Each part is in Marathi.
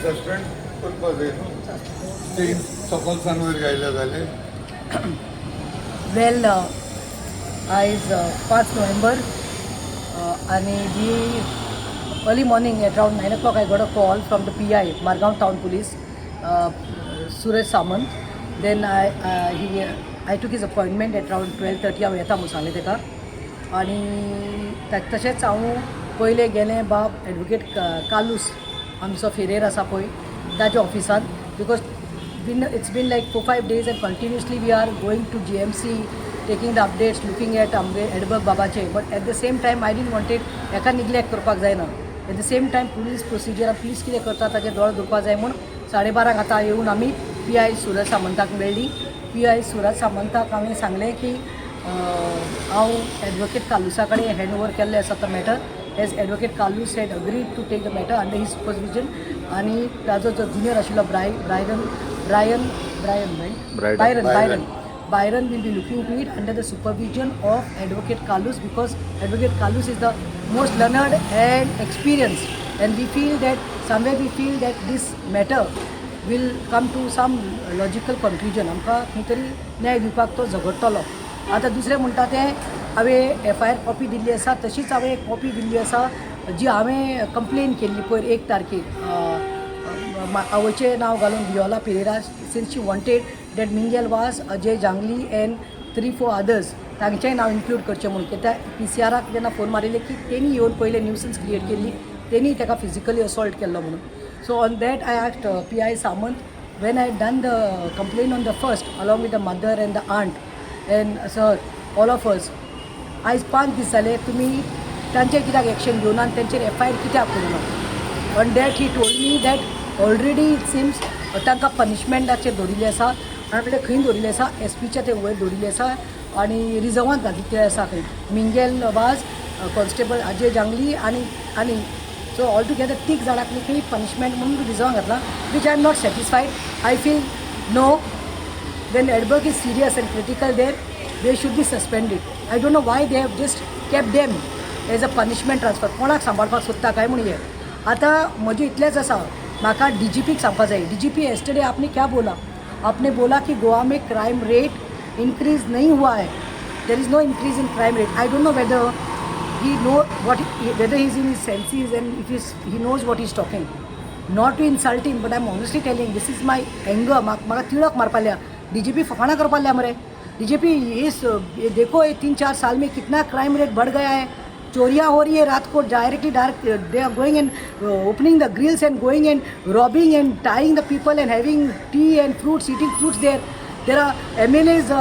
सस्पेंड करपा जाय न्हू ते सकल सानवर गायले जाले वेल आयज 5 नोव्हेंबर आणि जी early morning at around 9 o'clock I got a call from the PI Margaon Town Police Suresh Samant. Then I took his appointment at around 12:30 हांव येता म्हणून सांगलें ताका आनी तशेंच हांव पयलें गेलें बाब एडवोकेट कालूस आमचो फेरेर आसा पळय ताच्या ऑफिसान because it's been like 4-5 days and continuously we are going to GMC taking the updates looking at Edberg Babache but at the same time I didn't want it एका neglect करपाक जायना at the same time police procedure police कितें करता ताचेर दोळ दवरपाक जाय म्हूण 12:30 आतां येवन आमी PI सुरज सामंताक मेळ्ळी PI सुरज सामंताक हांवें सांगलें की हांव एडवोकेट कालुसा कडेन हँड ओवर केल्लें आसा तो matter as advocate Kalus had agreed to take the matter under his supervision आनी ताजो जो ज्युनियर आशिल्लो Byron will be looking to it under the supervision of Advocate Kalus because Advocate Kalus is the most learned and experienced and we feel that this matter will come to some logical conclusion. आमकां खंय तरी न्याय दिवपाक तो झगडटलो. आतां दुसरें म्हणटा तें हांवें FIR कॉपी दिल्ली आसा तशीच हांवें एक कॉपी दिल्ली आसा जी हांवें कंप्लेन केल्ली पयर 1 तारखेक आवयचें नांव घालून Viola Pereira since she wanted that Mingel was Ajay Jangli and 3-4 others तांचेंय नांव इन्क्लूड करचें म्हणून कित्याक PCRाक जेन्ना फोन मारिल्ले की तेणी येवन पयले न्यूसन्स क्रिएट केल्ली तेणी ताका फिजिकली असॉल्ट केल्लो म्हणून so on that I asked PI Samant when I done the complain on the first along with the mother and the aunt and sir all of us eyes 5 दीस जाले तुमी तांचेर कित्याक एक्शन घेवना आनी तांचेर FIR कित्याक करूना on that he told me that already it seems तांकां पनिशमेंटाचेर दवरिल्लें आसा आनी आपले खंय दवरिल्लें आसा SPच्या ते वयर दवरिल्लें आसा आनी रिजर्वांत घातिल्लें आसा खंय मिंगेल वाज कॉन्स्टेबल अजय जांगली आनी सो ऑल टुगेदर 3 जाणांक खंय पनिशमेंट म्हणून रिजर्वांत घातला which I am not satisfied I feel know when Edberg is serious end critical there they should be suspended I don't know Y they have just kept them as a punishment transfer कोणाक सांबाळपाक सोदता काय म्हणून हे आतां म्हजें इतलेंच आसा माका DGPक सांगपा जाय DGP yesterday आपने क्या बोला आपने बोला कि गोवा में क्राइम रेट इंक्रीज नहीं हुआ है there is no increase in crime rate I don't know whether he know whether he is in his senses and if he knows what he is talking not to insult him but I am honestly telling this is my anger म्हाका तिळक मारपाल्या DGP फकाणा करपाल्या मरे DGP इस देखो ये 3-4 साल में कितना क्राइम रेट बढ़ गया है चोरियाँ हो रही है रात को directly they are going and opening the grills and going and robbing and tying the people and having tea and fruits eating fruits there are MLAs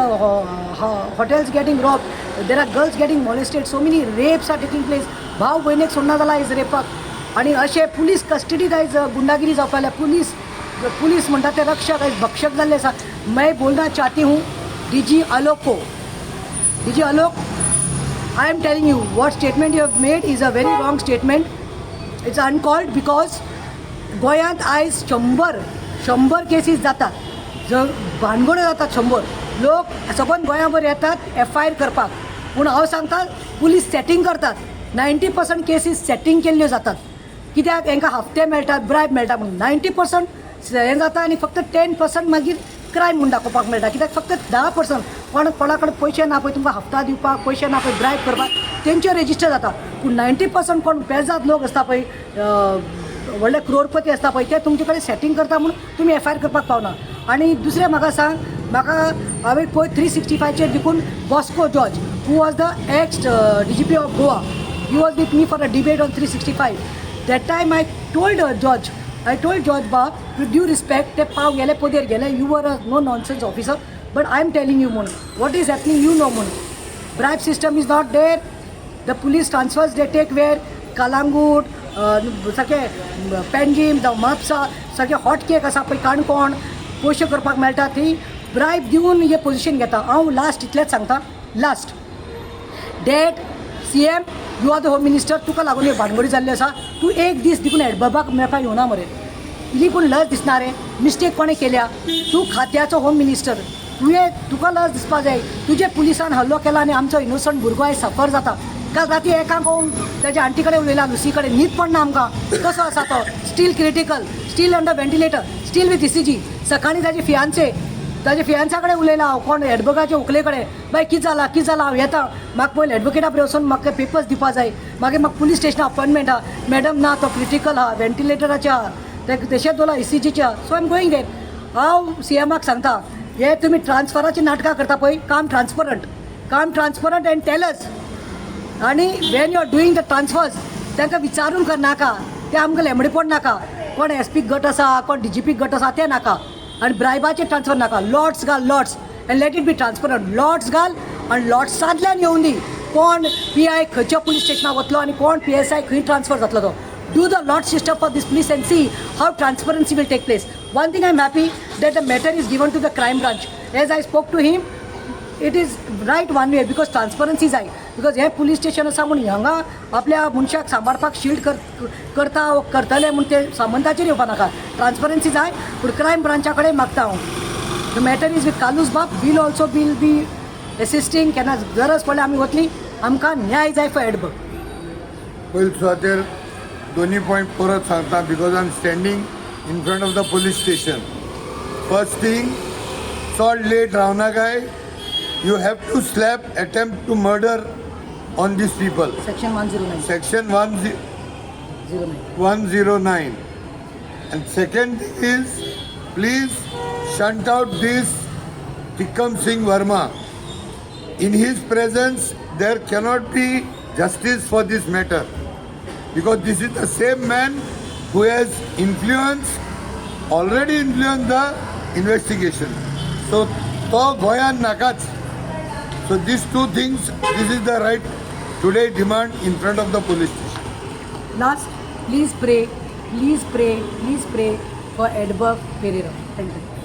hotels getting robbed there are girls getting molested so many rapes are taking place भाव भयणीक सोडना जाला आयज रेपाक आनी अशें पुलीस कस्टडीत आयज गुंडागिरी जावपाल्या पुलीस म्हणटा ते रक्षक आयज भक्षक जाल्ले आसा मैं बोलना चाहती हूँ DG Alok I am telling you what statement you have made is a very wrong statement. It's uncalled because गोंयांत आयज 100 केसीस जातात भानगड्यो जातात 100 लोक सकून गोंयाभर येतात FIR करपाक पूण हांव सांगता पुलीस सेटींग करतात 90% केसीस सेटींग केल्ल्यो जातात कित्याक हांकां हफ्ते मेळटात ब्रायब मेळटा म्हणून 90% हें जाता आनी फक्त 10% मागीर क्रायम म्हणून दाखोवपाक मेळटा कित्याक फक्त 10% कोणा कडेन पयशे ना पळय तुमकां हप्ता दिवपाक पयशे ना पळय ब्रायब करपाक तेंचेर रेजिस्टर जाता पूण 90% कोण पेजाद लोक आसता पळय व्हडले क्रोरपती आसता पळय ते तुमचे कडेन सेटींग करता म्हणून तुमी FIR करपाक पावना आनी दुसरें म्हाका सांग म्हाका हांवें पळय 365चेर देखून Bosco George who was the x DGP of Goa he was with me for a debate on 365 that time I told George Bob with due respect ते पाव गेले पोदेर गेले you were a no nonsense officer but I am telling you म्हणून what is happening you know म्हणून bribe system is not there the police transfers they take where Kalangut सगळे पेंजीम द म्हापसा सगळे हॉट केक आसा पळय काणकोण पयशे करपाक मेळटा थंय ब्रायब दिवन हे पोजिशन घेता हांव लास्ट इतलेंच सांगता last that CM you are the home minister तुका लागून हे भानगडी जाल्ली आसा तूं एक दीस देखून एडबर्गाक मेळपाक येवना मरे इली पूण लज दिसना रे मिस्टेक कोणें केल्या तूं खात्याचो होम मिनिस्टर तुका लज दिसपा जाय तुजे पुलिसान हल्लो केला आनी आमचो इनोसंट भुरगो आयज सफर जाता काल राती एकांक त्याच्या आंटी कडेन उलयला लुसी कडेन न्हीद पडना आमकां कसो आसा तो steel critical steel under ventilator steel with ECG सकाळीं ताजे फियांसा कडेन उलयला हांव कोण एडवोकेटाचे व्हंकले कडेन बाय कितें जाला हांव येता म्हाका पयलीं एडवोकेटा बरें वचून म्हाका पेपर्स दिवपा जाय मागीर म्हाका पुलीस स्टेशना अपॉयंटमेंट आहा मॅडम ना तो क्रिटिकल आहा व्हेंटिलेटराचे आहा तशेंच दवरला ECGचे आहा सो आय एम गोईंग देर हांव CMाक सांगता हे तुमी ट्रान्सफराची नाटकां करता पळय काम ट्रान्सपरंट एंड टेल अस आनी when you are doing the transfers तांकां विचारून करनाका ते आमकां लेंबडे पड नाका कोण SP गट आसा कोण DGP गट आसा ते नाका आनी ब्रायबाचे ट्रान्सफर नाका लॉट्स घाल lots and let it be transparent lots घाल आनी लॉट्सांतल्यान येवन दी कोण PI खंयच्या पुलीस स्टेशनाक वतलो आनी कोण PSI खंय ट्रान्सफर जातलो तो do the lot system for this police and see how transparency will take place. One thing I am happy that the matter is given to the crime branch. As I spoke to him, it is right one way because transparency is high. Because हे पुलीस स्टेशन आसा म्हूण हांगा आपल्या मनशाक सांबाळपाक शील्ड करता करतले म्हूण ते संबंधाचेर येवपा नाका ट्रान्सपरन्सी जाय पूण क्रायम ब्रांचा कडेन मागता हांव the matter is with Kalus बाब विल बी एसिस्टींग केन्ना गरज पडल्यार आमी वतली आमकां न्याय जाय फॉर एडवर्क पयलीं सुवातेर दोन्ही पॉईंट परत सांगता because I am standing in front of the police station first thing चड लेट रावना काय you have to slap attempt to murder on these people section 109 section 109 and second thing is please shunt out this Tikam Singh Verma. In his presence there cannot be justice for this matter because this is the same man who has already influenced the investigation. So to goyan nakach. So these two things, this is the right today demand in front of the police station. Last, please pray for Edberg Pereira. Thank you.